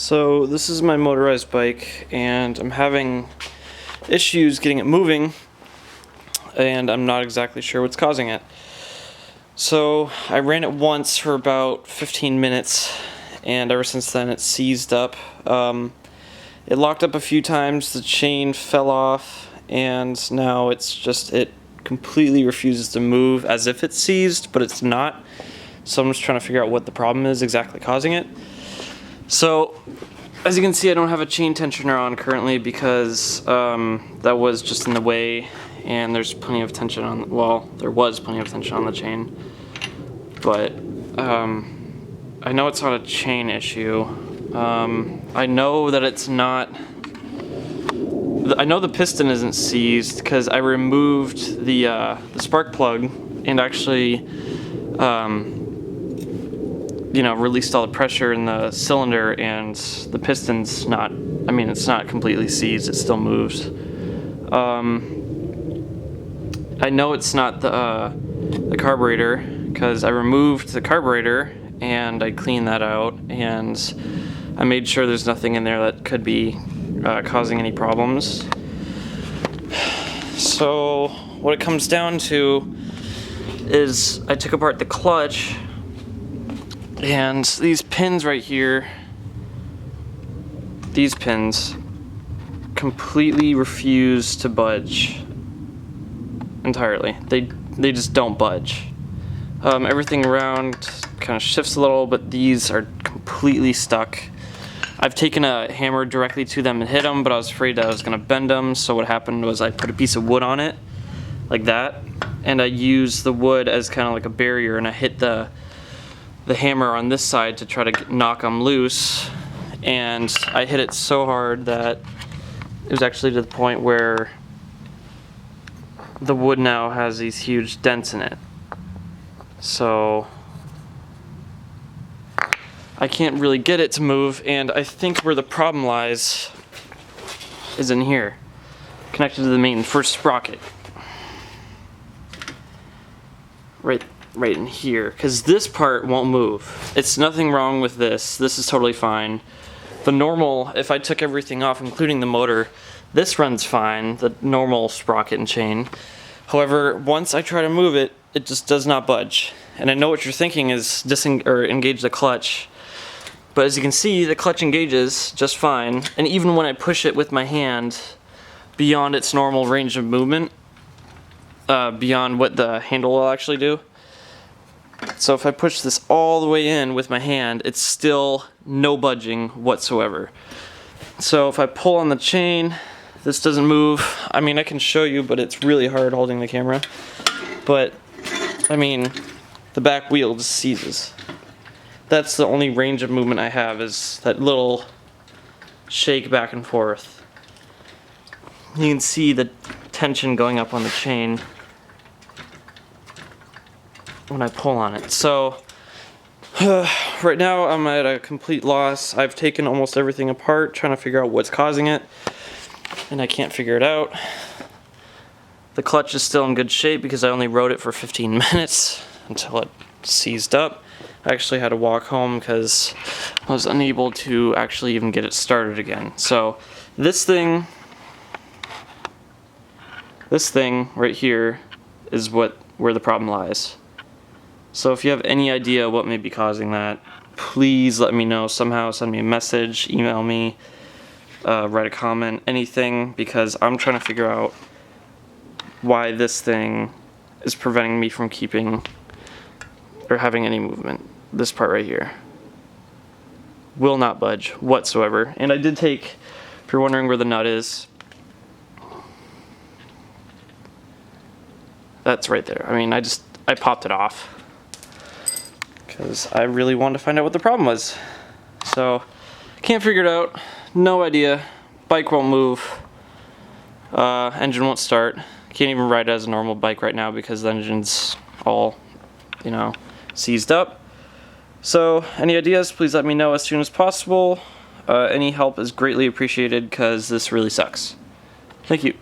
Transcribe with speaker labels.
Speaker 1: So this is my motorized bike and I'm having issues getting it moving and I'm not exactly sure what's causing it. So I ran it once for about 15 minutes and ever since then it's seized up. It locked up a few times, the chain fell off, and now it completely refuses to move as if it's seized, but it's not. So I'm just trying to figure out what the problem is exactly causing it. So, as you can see, I don't have a chain tensioner on currently because that was just in the way, and there's plenty of tension on, well, there was plenty of tension on the chain, but I know it's not a chain issue. I know that it's not, I know the piston isn't seized because I removed the spark plug and actually released all the pressure in the cylinder, and the piston's not, I mean, it's not completely seized, it still moves. I know it's not the carburetor because I removed the carburetor and I cleaned that out and I made sure there's nothing in there that could be causing any problems. So what it comes down to is I took apart the clutch, and these pins right here, these pins completely refuse to budge entirely. They just don't budge. Everything around kind of shifts a little, but these are completely stuck. I've taken a hammer directly to them and hit them, but I was afraid that I was going to bend them, so what happened was I put a piece of wood on it, like that, and I used the wood as kind of like a barrier, and I hit the hammer on this side to try to knock them loose, and I hit it so hard that it was actually to the point where the wood now has these huge dents in it. So I can't really get it to move, and I think where the problem lies is in here, connected to the main first sprocket. Right in here, because this part won't move. It's nothing wrong with this. This is totally fine. The normal, if I took everything off, including the motor, this runs fine, the normal sprocket and chain. However, once I try to move it, it just does not budge. And I know what you're thinking is engage the clutch. But as you can see, the clutch engages just fine. And even when I push it with my hand beyond its normal range of movement, beyond what the handle will actually do. So if I push this all the way in with my hand, it's still no budging whatsoever. So if I pull on the chain, this doesn't move. I mean, I can show you, but it's really hard holding the camera. But, I mean, the back wheel just seizes. That's the only range of movement I have, is that little shake back and forth. You can see the tension going up on the chain when I pull on it. So right now I'm at a complete loss. I've taken almost everything apart trying to figure out what's causing it, and I can't figure it out. The clutch is still in good shape because I only rode it for 15 minutes until it seized up. I actually had to walk home because I was unable to actually even get it started again. So this thing right here is where the problem lies. So if you have any idea what may be causing that, please let me know somehow. Send me a message, email me, write a comment, anything, because I'm trying to figure out why this thing is preventing me from keeping or having any movement. This part right here will not budge whatsoever. And I did take, if you're wondering where the nut is, that's right there. I mean, I popped it off because I really wanted to find out what the problem was. So, can't figure it out, no idea. Bike won't move, engine won't start. Can't even ride it as a normal bike right now because the engine's all, seized up. So, any ideas, please let me know as soon as possible. Any help is greatly appreciated because this really sucks. Thank you.